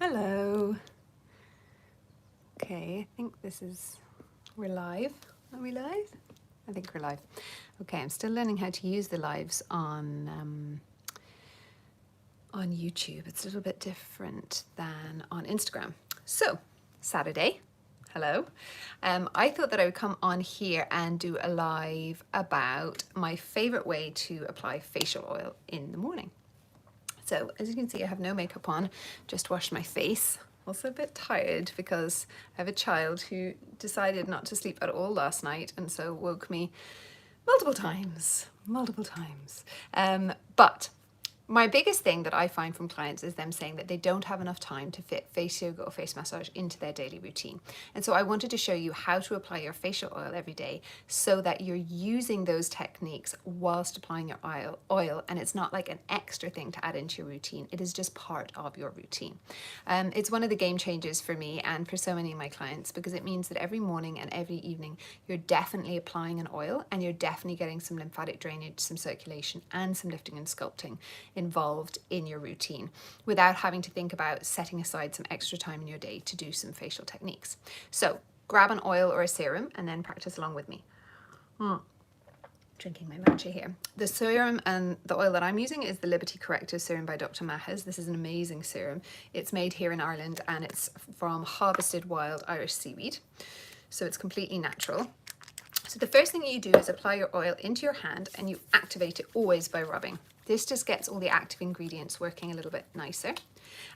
Hello. Okay, I think we're live. Are we live? I think we're live. Okay, I'm still learning how to use the lives on YouTube. It's a little bit different than on Instagram. So, Saturday. Hello. I thought that I would come on here and do a live about my favorite way to apply facial oil in the morning. So as you can see, I have no makeup on, just washed my face. Also a bit tired because I have a child who decided not to sleep at all last night and so woke me multiple times. But my biggest thing that I find from clients is them saying that they don't have enough time to fit face yoga or face massage into their daily routine. And so I wanted to show you how to apply your facial oil every day so that you're using those techniques whilst applying your oil, and it's not like an extra thing to add into your routine. It is just part of your routine. It's one of the game changers for me and for so many of my clients because it means that every morning and every evening you're definitely applying an oil and you're definitely getting some lymphatic drainage, some circulation and some lifting and sculpting involved in your routine without having to think about setting aside some extra time in your day to do some facial techniques. So grab an oil or a serum and then practice along with me. Drinking my matcha here. The serum and the oil that I'm using is the Liberty Corrective Serum by Dr. Mahez. This is an amazing serum. It's made here in Ireland and it's from harvested wild Irish seaweed. So it's completely natural. So the first thing you do is apply your oil into your hand and you activate it always by rubbing. This just gets all the active ingredients working a little bit nicer.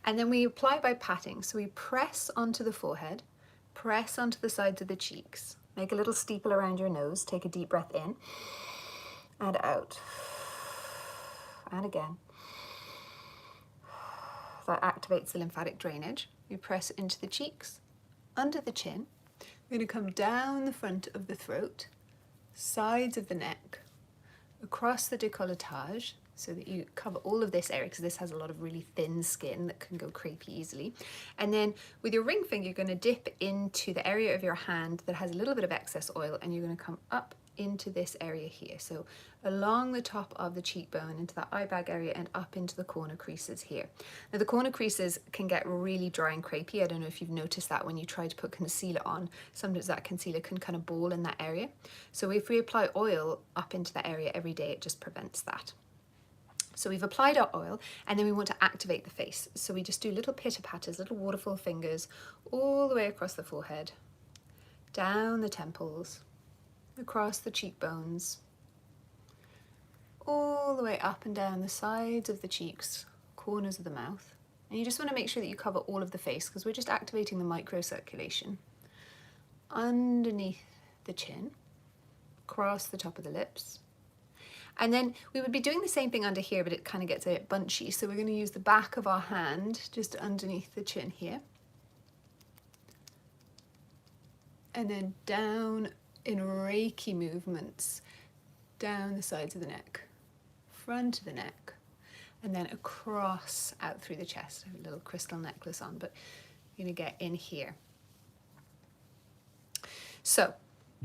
And then we apply by patting. So we press onto the forehead, press onto the sides of the cheeks, make a little steeple around your nose, take a deep breath in and out. And again. That activates the lymphatic drainage. You press into the cheeks, under the chin. We're going to come down the front of the throat, sides of the neck, across the décolletage, so that you cover all of this area because this has a lot of really thin skin that can go crepey easily. And then with your ring finger, you're going to dip into the area of your hand that has a little bit of excess oil and you're going to come up into this area here. So along the top of the cheekbone into that eye bag area and up into the corner creases here. Now the corner creases can get really dry and crepey. I don't know if you've noticed that when you try to put concealer on, sometimes that concealer can kind of ball in that area. So if we apply oil up into that area every day, it just prevents that. So we've applied our oil and then we want to activate the face. So we just do little pitter-patters, little waterfall fingers all the way across the forehead, down the temples, across the cheekbones, all the way up and down the sides of the cheeks, corners of the mouth. And you just want to make sure that you cover all of the face because we're just activating the microcirculation. Underneath the chin, across the top of the lips. And then we would be doing the same thing under here, but it kind of gets a bit bunchy. So we're going to use the back of our hand just underneath the chin here. And then down in Reiki movements, down the sides of the neck, front of the neck, and then across out through the chest. I have a little crystal necklace on, but you're going to get in here. So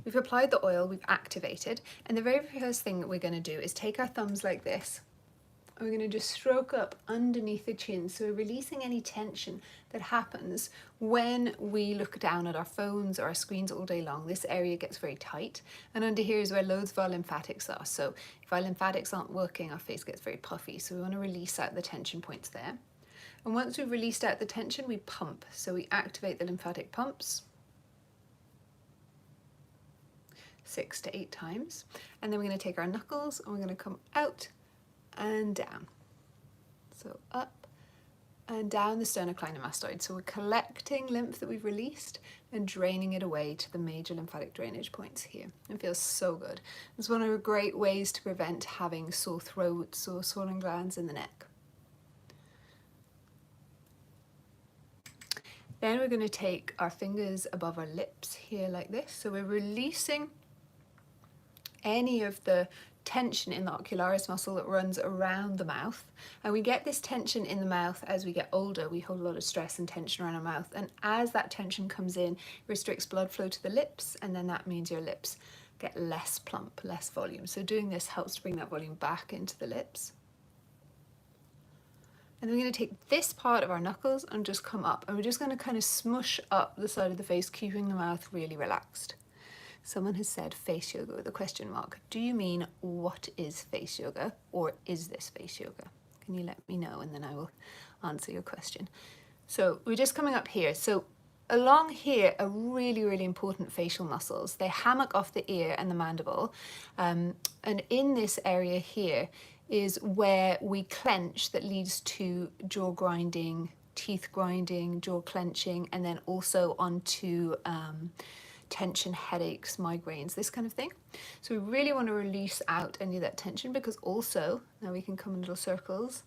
we've applied the oil, we've activated, and the very first thing that we're going to do is take our thumbs like this. And we're going to just stroke up underneath the chin. So we're releasing any tension that happens when we look down at our phones or our screens all day long. This area gets very tight. And under here is where loads of our lymphatics are. So if our lymphatics aren't working, our face gets very puffy. So we want to release out the tension points there. And once we've released out the tension, we pump. So we activate the lymphatic pumps 6 to 8 times. And then we're going to take our knuckles and we're going to come out and down. So up and down the sternocleidomastoid. So we're collecting lymph that we've released and draining it away to the major lymphatic drainage points here. It feels so good. It's one of the great ways to prevent having sore throats or swollen glands in the neck. Then we're going to take our fingers above our lips here like this. So we're releasing any of the tension in the ocularis muscle that runs around the mouth. And we get this tension in the mouth as we get older. We hold a lot of stress and tension around our mouth. And as that tension comes in, it restricts blood flow to the lips. And then that means your lips get less plump, less volume. So doing this helps to bring that volume back into the lips. And then we're going to take this part of our knuckles and just come up, and we're just going to kind of smush up the side of the face, keeping the mouth really relaxed. Someone has said face yoga with a question mark. Do you mean what is face yoga, or is this face yoga? Can you let me know, and then I will answer your question. So we're just coming up here. So along here are really, really important facial muscles. They hammock off the ear and the mandible. And in this area here is where we clench, that leads to jaw grinding, teeth grinding, jaw clenching, and then also onto tension, headaches, migraines, this kind of thing. So we really want to release out any of that tension, because also, now we can come in little circles,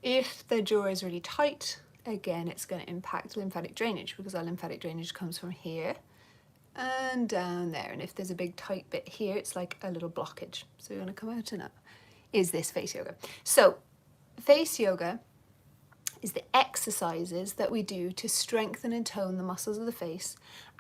if the jaw is really tight, again, it's going to impact lymphatic drainage, because our lymphatic drainage comes from here and down there. And if there's a big tight bit here, it's like a little blockage. So we want to come out and up. Is this face yoga? So face yoga is the exercises that we do to strengthen and tone the muscles of the face,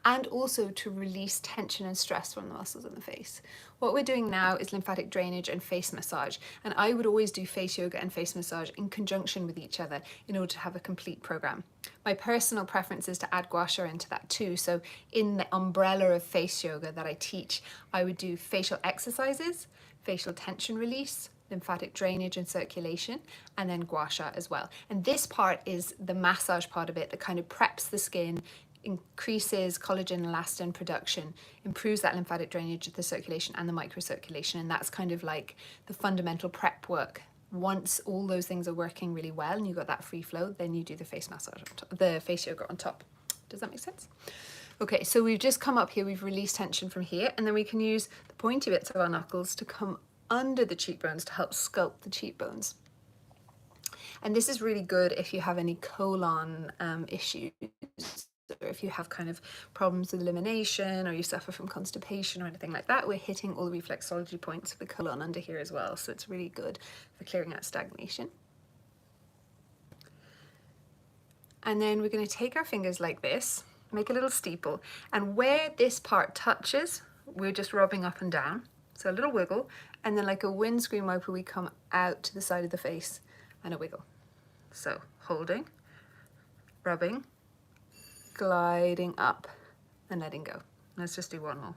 and also to release tension and stress from the muscles in the face. What we're doing now is lymphatic drainage and face massage, and I would always do face yoga and face massage in conjunction with each other in order to have a complete program. My personal preference is to add gua sha into that too, so in the umbrella of face yoga that I teach, I would do facial exercises, facial tension release, lymphatic drainage and circulation, and then gua sha as well. And this part is the massage part of it that kind of preps the skin, increases collagen and elastin production, improves that lymphatic drainage, the circulation and the microcirculation, and that's kind of like the fundamental prep work. Once all those things are working really well and you've got that free flow, then you do the face massage on top, the face yoga on top. Does that make sense? Okay, so we've just come up here, we've released tension from here, and then we can use the pointy bits of our knuckles to come under the cheekbones to help sculpt the cheekbones. And this is really good if you have any colon issues, or if you have kind of problems with elimination, or you suffer from constipation or anything like that. We're hitting all the reflexology points of the colon under here as well, so it's really good for clearing out stagnation. And then we're going to take our fingers like this, make a little steeple, and where this part touches, we're just rubbing up and down. So a little wiggle, and then like a windscreen wiper, we come out to the side of the face and a wiggle. So holding, rubbing, gliding up and letting go. Let's just do one more.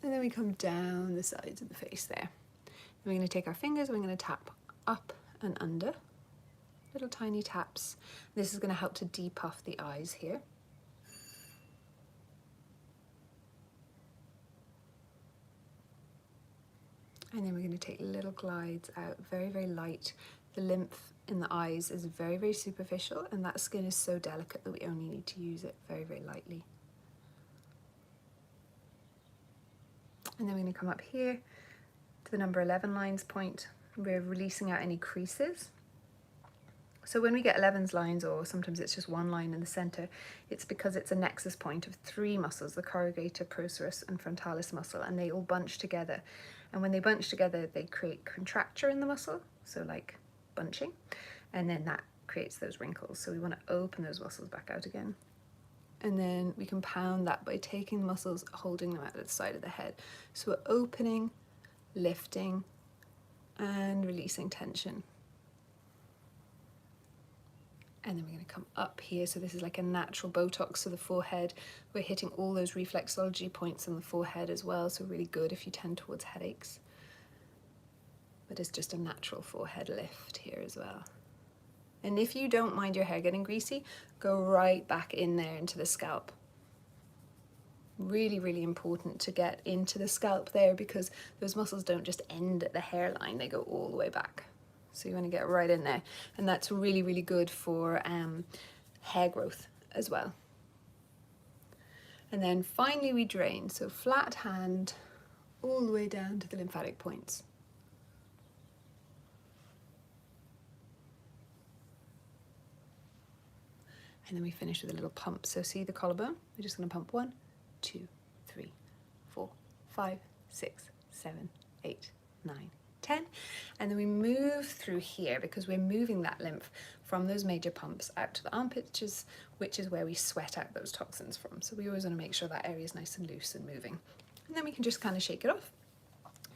And then we come down the sides of the face there. And we're going to take our fingers, we're going to tap up and under, little tiny taps. This is going to help to depuff the eyes here. And then we're going to take little glides out, very, very light. The lymph in the eyes is very, very superficial, and that skin is so delicate that we only need to use it very, very lightly. And then we're going to come up here to the number 11 lines point. We're releasing out any creases. So when we get 11's lines, or sometimes it's just one line in the center, it's because it's a nexus point of 3 muscles, the corrugator, procerus, and frontalis muscle, and they all bunch together. And when they bunch together, they create contracture in the muscle, so like bunching, and then that creates those wrinkles. So we want to open those muscles back out again. And then we compound that by taking the muscles, holding them out at the side of the head. So we're opening, lifting, and releasing tension. And then we're going to come up here. So this is like a natural Botox to the forehead. We're hitting all those reflexology points on the forehead as well. So really good if you tend towards headaches. But it's just a natural forehead lift here as well. And if you don't mind your hair getting greasy, go right back in there into the scalp. Really, really important to get into the scalp there, because those muscles don't just end at the hairline, they go all the way back. So you want to get right in there. And that's really, really good for hair growth as well. And then finally we drain. So flat hand all the way down to the lymphatic points. And then we finish with a little pump. So see the collarbone? We're just going to pump 1, 2, 3, 4, 5, 6, 7, 8, 9, 10. And then we move through here, because we're moving that lymph from those major pumps out to the armpits, which is where we sweat out those toxins from. So we always want to make sure that area is nice and loose and moving. And then we can just kind of shake it off.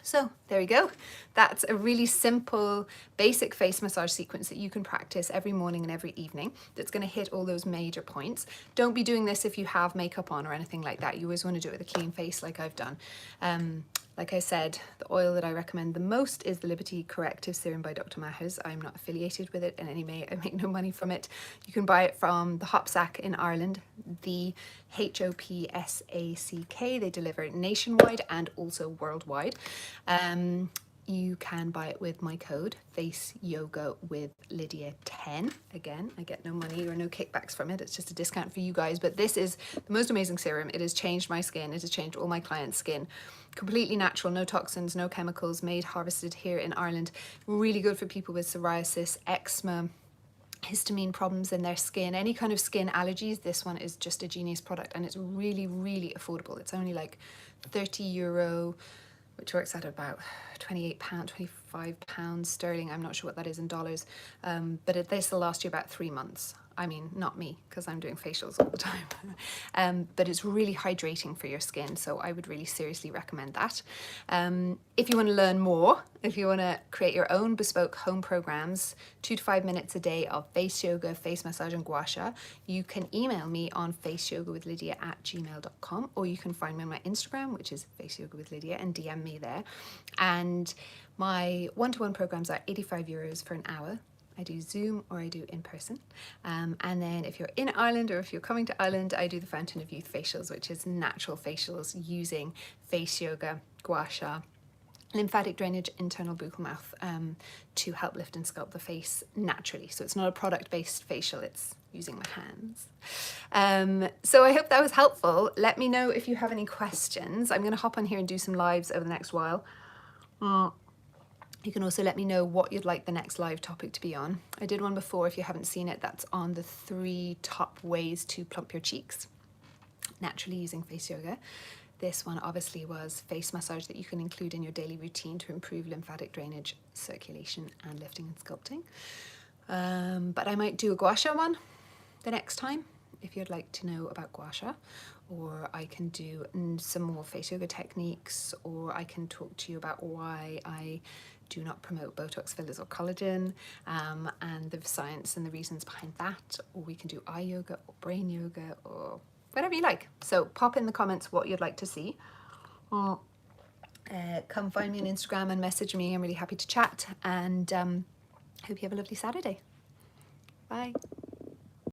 So there you go. That's a really simple, basic face massage sequence that you can practice every morning and every evening that's going to hit all those major points. Don't be doing this if you have makeup on or anything like that. You always want to do it with a clean face like I've done. Like I said, the oil that I recommend the most is the Liberty Corrective Serum by Dr. Mahers. I'm not affiliated with it in any way. I make no money from it. You can buy it from the Hopsack in Ireland, the HOPSACK. They deliver it nationwide and also worldwide. You can buy it with my code Face Yoga with Lydia 10. Again, I get no money or no kickbacks from it. It's just a discount for you guys. But this is the most amazing serum. It has changed my skin. It has changed all my clients' skin. Completely natural, no toxins, no chemicals, made, harvested here in Ireland. Really good for people with psoriasis, eczema, histamine problems in their skin, any kind of skin allergies. This one is just a genius product, and it's really, really affordable. It's only like €30, which works out about £28, £25 sterling. I'm not sure what that is in dollars, but this will last you about 3 months. I mean, not me, because I'm doing facials all the time. But it's really hydrating for your skin, so I would really seriously recommend that. If you want to learn more, if you want to create your own bespoke home programs, 2 to 5 minutes a day of face yoga, face massage and gua sha, you can email me on faceyogawithlydia@gmail.com, or you can find me on my Instagram, which is faceyogawithlydia, and DM me there. And my one-to-one programs are €85 for an hour. I do Zoom or I do in person. And then if you're in Ireland or if you're coming to Ireland, I do the Fountain of Youth facials, which is natural facials using face yoga, gua sha, lymphatic drainage, internal buccal mouth, to help lift and sculpt the face naturally. So it's not a product-based facial, it's using my hands. So I hope that was helpful. Let me know if you have any questions. I'm going to hop on here and do some lives over the next while. You can also let me know what you'd like the next live topic to be on. I did one before, if you haven't seen it, that's on the 3 top ways to plump your cheeks naturally using face yoga. This one obviously was face massage that you can include in your daily routine to improve lymphatic drainage, circulation and lifting and sculpting. But I might do a gua sha one the next time if you'd like to know about gua sha, or I can do some more face yoga techniques, or I can talk to you about why I do not promote Botox fillers or collagen, and the science and the reasons behind that, or we can do eye yoga or brain yoga or whatever you like. So pop in the comments what you'd like to see. Come find me on Instagram and message me. I'm really happy to chat, and hope you have a lovely Saturday. Bye.